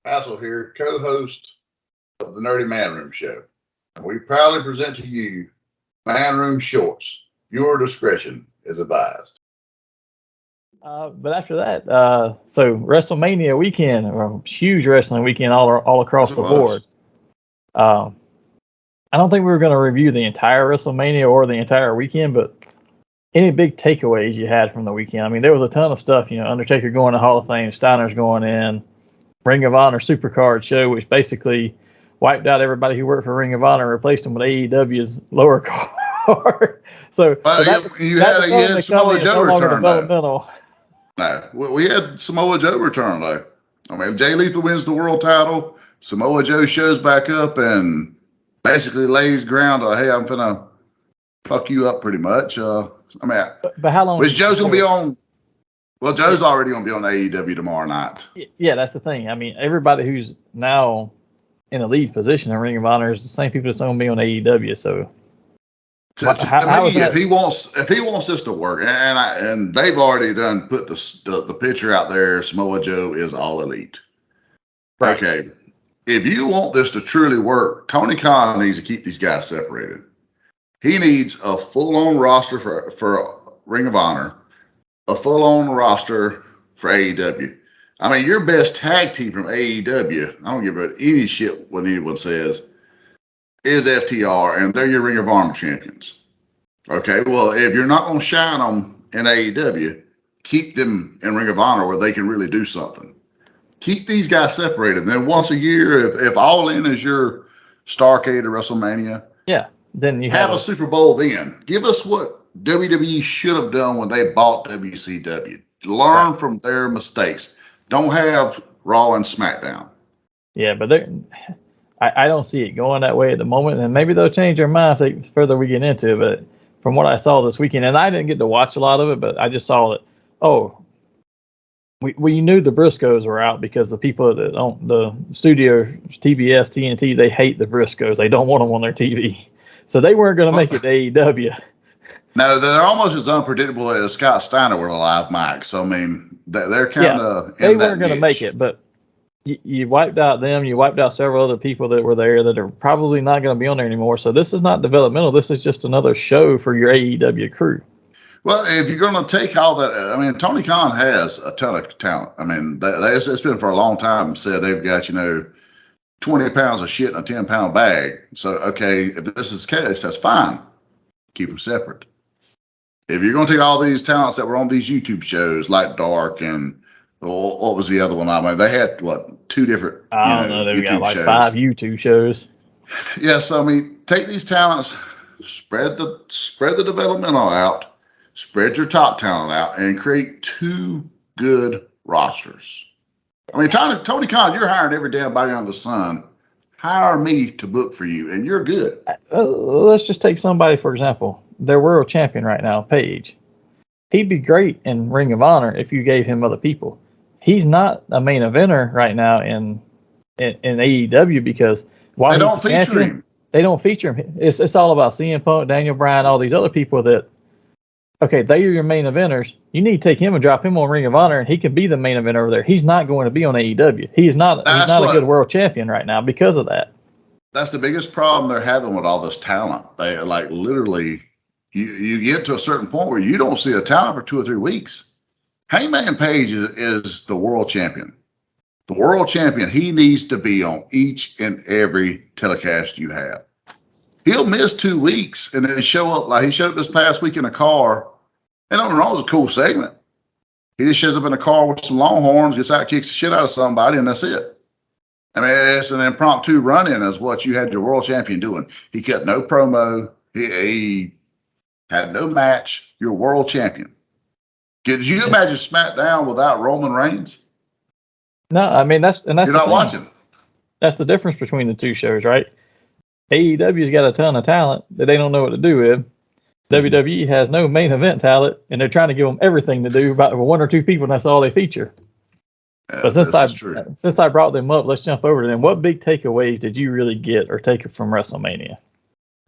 Hassel here, co-host of the Nerdy Man Room Show. And we proudly present to you Man Room Shorts. Your discretion is advised. But after that, so WrestleMania weekend, or huge wrestling weekend all Yes, across it the board. was. Um, I don't think we were going to review the entire WrestleMania or the entire weekend, but any big takeaways you had from the weekend? I mean, there was a ton of stuff. Undertaker going to Hall of Fame, Steiner's going in, Ring of Honor Supercard show, which basically wiped out everybody who worked for Ring of Honor and replaced them with AEW's lower card. so Well, that you development had company Samoa is Joe no longer return, though. developmental. No, we had Samoa Joe return, though. I mean, Jay Lethal wins the world title. Samoa Joe shows back up and basically lays ground. Hey, I'm finna fuck you up pretty much. But how long? Which Joe's going to be on. Well, Joe's already going to be on AEW tomorrow night. Yeah, that's the thing. I mean, everybody who's now in a lead position in Ring of Honor is the same people that's going to be on AEW. So, To how is me, that? if he wants this to work, and they've already done put the picture out there, Samoa Joe is all elite. Right. Okay, if you want this to truly work, Tony Khan needs to keep these guys separated. He needs a full-on roster for Ring of Honor, a full-on roster for AEW. I mean, your best tag team from AEW, I don't give any shit what anyone says, is FTR, and they're your Ring of Honor champions. Okay, well, if you're not going to shine them in AEW, keep them in Ring of Honor where they can really do something. Keep these guys separated. Then once a year, if All In is your Starrcade or WrestleMania, Yeah, then you have a Super Bowl then. Give us what WWE should have done when they bought WCW. Learn from their mistakes. Don't have Raw and SmackDown. Yeah, but I don't see it going that way at the moment, and maybe they'll change their mind the further we get into it. But from what I saw this weekend, and I didn't get to watch a lot of it, but I just saw that. Oh, we knew the Briscoes were out because the people that own the studio, TBS, TNT, they hate the Briscoes. They don't want them on their TV, so they weren't going to make it to AEW. No, they're almost as unpredictable as Scott Steiner with a live mic. So I mean, they're kind of they weren't going to make it, but. You wiped out them. You wiped out several other people that were there that are probably not going to be on there anymore. So this is not developmental. This is just another show for your AEW crew. Well, if you're going to take all that, I mean, Tony Khan has a ton of talent. I mean, it's been for a long time said they've got 20 pounds of shit in a 10-pound bag. So okay, if this is the case, that's fine. Keep them separate. If you're going to take all these talents that were on these YouTube shows like Dark and what was the other one? I mean, they had two different I don't know. They've got like shows. 5 YouTube shows. Yes, I mean, take these talents, spread the developmental out, spread your top talent out, and create 2 good rosters. I mean, Tony Khan, you're hiring every damn body under the sun. Hire me to book for you, and you're good. Let's just take somebody, for example, their world champion right now, Paige. He'd be great in Ring of Honor if you gave him other people. He's not a main eventer right now in AEW because while they he's don't the feature champion, him. They don't feature him. It's all about CM Punk, Daniel Bryan, all these other people that, okay, they are your main eventers. You need to take him and drop him on Ring of Honor, and he can be the main event over there. He's not going to be on AEW. He's not a good world champion right now because of that. That's the biggest problem they're having with all this talent. They literally, you get to a certain point where you don't see a talent for 2 or 3 weeks. Hangman Page is the world champion. The world champion, he needs to be on each and every telecast you have. He'll miss 2 weeks and then show up like he showed up this past week in a car. And don't get me wrong, it was a cool segment. He just shows up in a car with some Longhorns, gets out, kicks the shit out of somebody, and that's it. I mean, it's an impromptu run-in is what you had your world champion doing. He kept no promo. He had no match. You're world champion. Could you imagine SmackDown without Roman Reigns? No, I mean that's you're not watching. That's the difference between the 2 shows, right? AEW's got a ton of talent that they don't know what to do with. WWE has no main event talent, and they're trying to give them everything to do about 1 or 2 people, and that's all they feature. Yeah, but since I brought them up, let's jump over to them. What big takeaways did you really get or take from WrestleMania?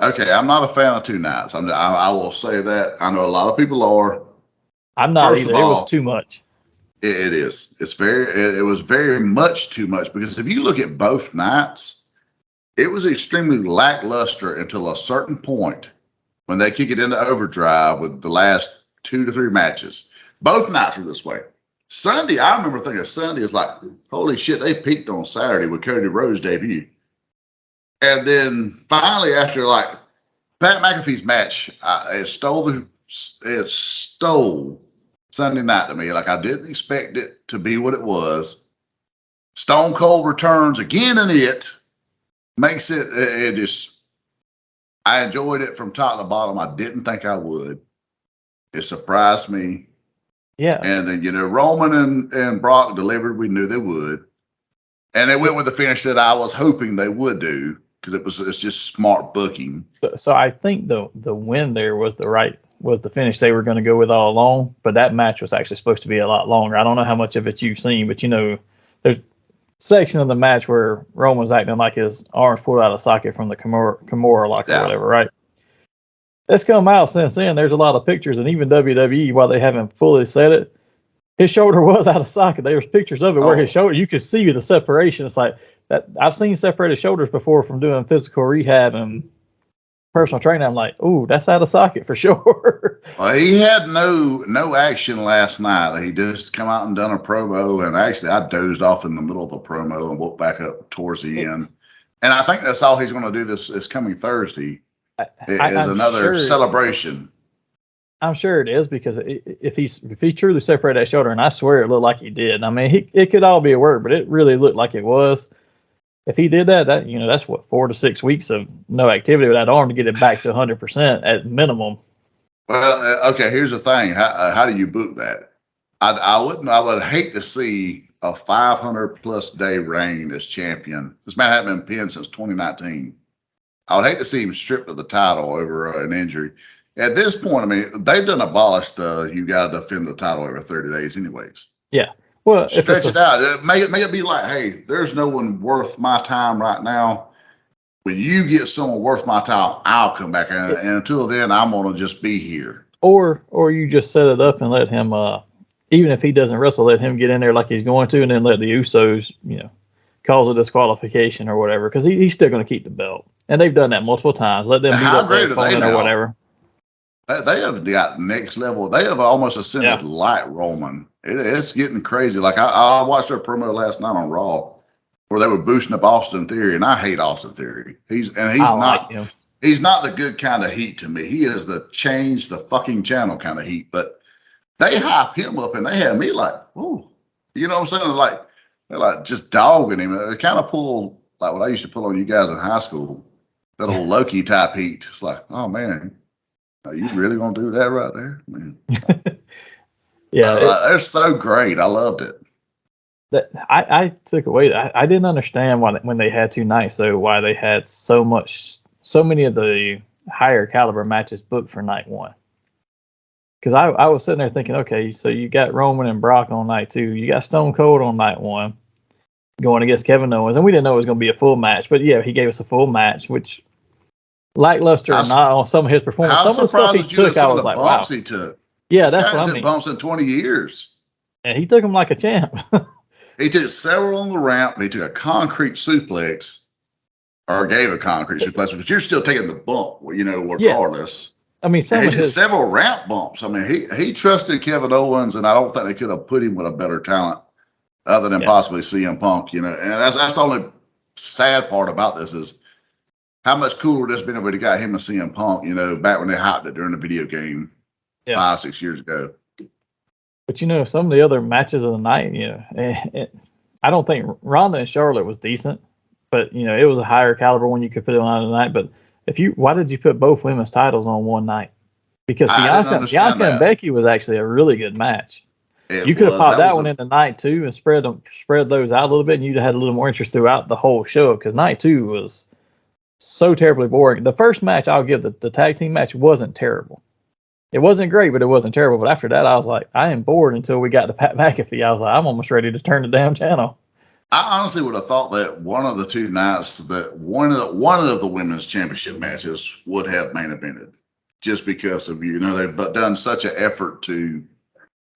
Okay, I'm not a fan of 2 nights. I will say that. I know a lot of people are. I'm not either. It was too much. It is. It was very much too much because if you look at both nights, it was extremely lackluster until a certain point when they kick it into overdrive with the last 2 to 3 matches. Both nights were this way. Sunday, I remember thinking Sunday is like, holy shit, they peaked on Saturday with Cody Rhodes' debut. And then finally, after like Pat McAfee's match, it stole Sunday night to me. Like I didn't expect it to be what it was. Stone Cold returns again, and it makes it just. I enjoyed it from top to bottom. I didn't think I would. It surprised me. Yeah. And then Roman and Brock delivered. We knew they would, and they went with the finish that I was hoping they would do because it's just smart booking. So I think the win there was the finish they were going to go with all along, but that match was actually supposed to be a lot longer. I don't know how much of it you've seen, but there's a section of the match where Roman's acting like his arms pulled out of socket from the Kimura lock or whatever, right? It's come out since then. There's a lot of pictures, and even WWE, while they haven't fully said it, his shoulder was out of socket. There was pictures of it where his shoulder, you could see the separation. It's like that. I've seen separated shoulders before from doing physical rehab and personal training. I'm like, ooh, that's out of socket for sure. Well, he had no action last night. He just come out and done a promo, and actually I dozed off in the middle of the promo and woke back up towards the end. And I think that's all he's going to do this coming Thursday. Is another celebration. I'm sure it is because if he truly separated that shoulder, and I swear it looked like he did. I mean, it could all be a word, but it really looked like it was. If he did that that's what 4 to 6 weeks of no activity with that arm to get it back to 100% at minimum. Well, okay. Here's the thing: how do you book that? I would hate to see a 500+ day reign as champion. This man hadn't been pinned since 2019. I would hate to see him stripped of the title over an injury. At this point, I mean, they've done abolished you got to defend the title every 30 days anyways. Yeah. Well, stretch it out. Make it be like, hey, there's no one worth my time right now. When you get someone worth my time, I'll come back. And until then, I'm going to just be here. Or you just set it up and let him, even if he doesn't wrestle, let him get in there like he's going to, and then let the Usos, cause a disqualification or whatever, because he's still going to keep the belt. And they've done that multiple times. Let them beat up their opponent or whatever. They have got next level. They have almost ascended like Roman. It's getting crazy. Like I watched their promo last night on Raw where they were boosting up Austin Theory, and I hate Austin Theory. He's not the good kind of heat to me. He is the change the fucking channel kind of heat. But they hype him up, and they had me like, whoa. You know what I'm saying? Like they're like just dogging him. They kind of pull like what I used to pull on you guys in high school. That old Loki type heat. It's like, oh man, are you really gonna do that right there, man? Yeah, they're so great. I loved it. That I took away. I didn't understand why when they had 2 nights though, why they had so many of the higher caliber matches booked for night 1. Because I was sitting there thinking, okay, so you got Roman and Brock on night 2, you got Stone Cold on night 1, going against Kevin Owens, and we didn't know it was going to be a full match, but yeah, he gave us a full match, which lackluster or not on some of his performance. Some of the stuff he took, I was like, wow. He took. Yeah, that's what I mean. Bumps in 20 years. And he took him like a champ. He took several on the ramp. He took a concrete suplex, or gave a concrete suplex, but you're still taking the bump, regardless. Yeah. I mean, he took several ramp bumps. I mean, he trusted Kevin Owens, and I don't think they could have put him with a better talent other than possibly CM Punk. And that's the only sad part about this is how much cooler would this been if we'd got him and CM Punk, back when they hyped it during the video game 5-6 years ago. But some of the other matches of the night, I don't think Ronda and Charlotte was decent, but it was a higher caliber one you could put on tonight. But why did you put both women's titles on one night? Because Bianca and Becky was actually a really good match. You could have popped that one into night 2 and spread those out a little bit, and you'd have had a little more interest throughout the whole show. Because night 2 was so terribly boring. The first match, I'll give the tag team match wasn't terrible. It wasn't great, but it wasn't terrible. But after that, I was like, I am bored until we got to Pat McAfee. I was like, I'm almost ready to turn the damn channel. I honestly would have thought that one of the 2 nights that one of the women's championship matches would have main evented, just because of they've done such an effort to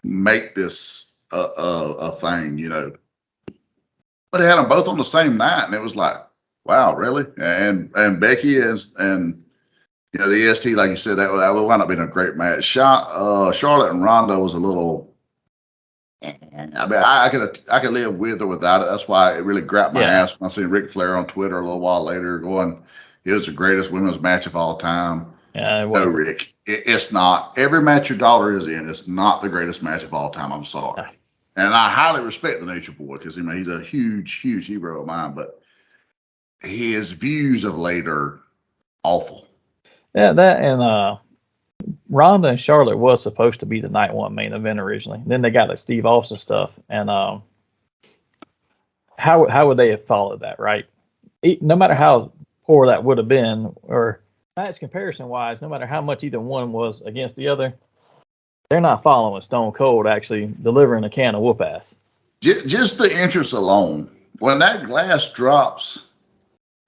make this a thing, you know. But they had them both on the same night, and it was like, wow, really? And Becky and you know, the EST, like you said, that would wind up being a great match. Charlotte and Ronda was a little. I mean, I could live with or without it. That's why it really grabbed my ass when I seen Ric Flair on Twitter a little while later going, "It was the greatest women's match of all time." Yeah, it was. No, Rick, it's not. Every match your daughter is in, it's not the greatest match of all time. I'm sorry. Yeah. And I highly respect the Nature Boy because he's a huge, huge hero of mine. But his views of late are awful. Yeah, that and Ronda and Charlotte was supposed to be the night one main event originally. Then they got the Steve Austin stuff, and how would they have followed that, right? No matter how poor that would have been, or match comparison wise, no matter how much either one was against the other, they're not following Stone Cold actually delivering a can of whoop ass. Just the interest alone. When that glass drops,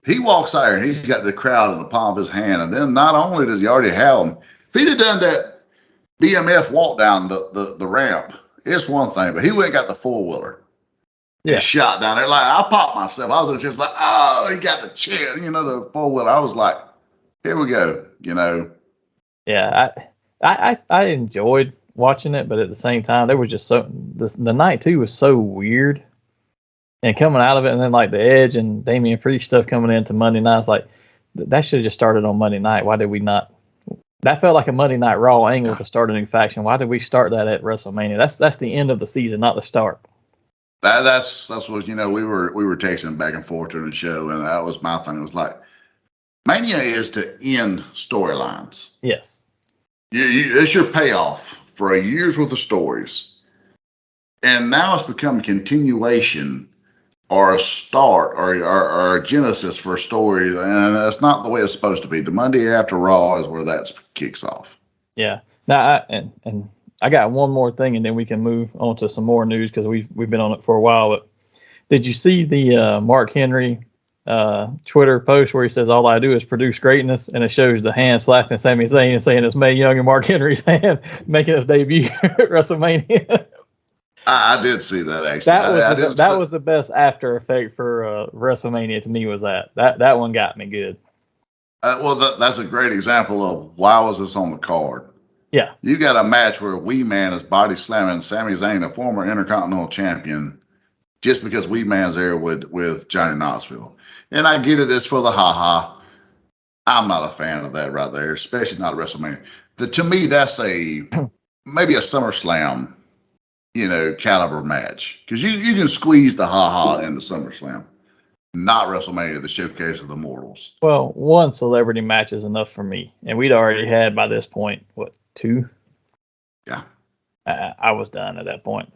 he walks out here and he's got the crowd in the palm of his hand. And then not only does he already have them, if he'd have done that BMF walk down the ramp, it's one thing, but he went and got the four-wheeler. Yeah. Shot down there. Like, I popped myself. I was just like, oh, he got the chair, you know, the four-wheeler. I was like, here we go, you know. Yeah, I enjoyed watching it, but at the same time, there was just the night too was so weird. And coming out of it, and then like the Edge and Damian Priest stuff coming into Monday night, it's like that should have just started on Monday night. Why did we not? That felt like a Monday Night Raw angle to start a new faction. Why did we start that at WrestleMania? That's the end of the season, not the start. That's what, you know, we were texting back and forth during the show, and that was my thing. It was like, Mania is to end storylines. Yes. It's your payoff for a year's worth of stories. And now it's become continuation or a start or a genesis for a story. And that's not the way it's supposed to be. The Monday after Raw is where that kicks off. Yeah. Now, I got one more thing, and then we can move on to some more news because we've been on it for a while. But did you see the Mark Henry Twitter post where he says all I do is produce greatness, and it shows the hand slapping Sami Zayn and saying it's Mae Young and Mark Henry's hand making his debut at WrestleMania? I did see that actually. That was the best after effect for WrestleMania to me. Was that one got me good? Well, that's a great example of why was this on the card. Yeah, you got a match where Wee Man is body slamming Sami Zayn, a former Intercontinental Champion, just because Wee Man's there with Johnny Knoxville. And I get it, it's for the ha-ha. I'm not a fan of that right there, especially not at WrestleMania. To me, that's maybe a SummerSlam, you know, caliber match. Because you can squeeze the ha-ha into SummerSlam. Not WrestleMania, the showcase of the mortals. Well, one celebrity match is enough for me. And we'd already had, by this point, what, 2? Yeah. I was done at that point.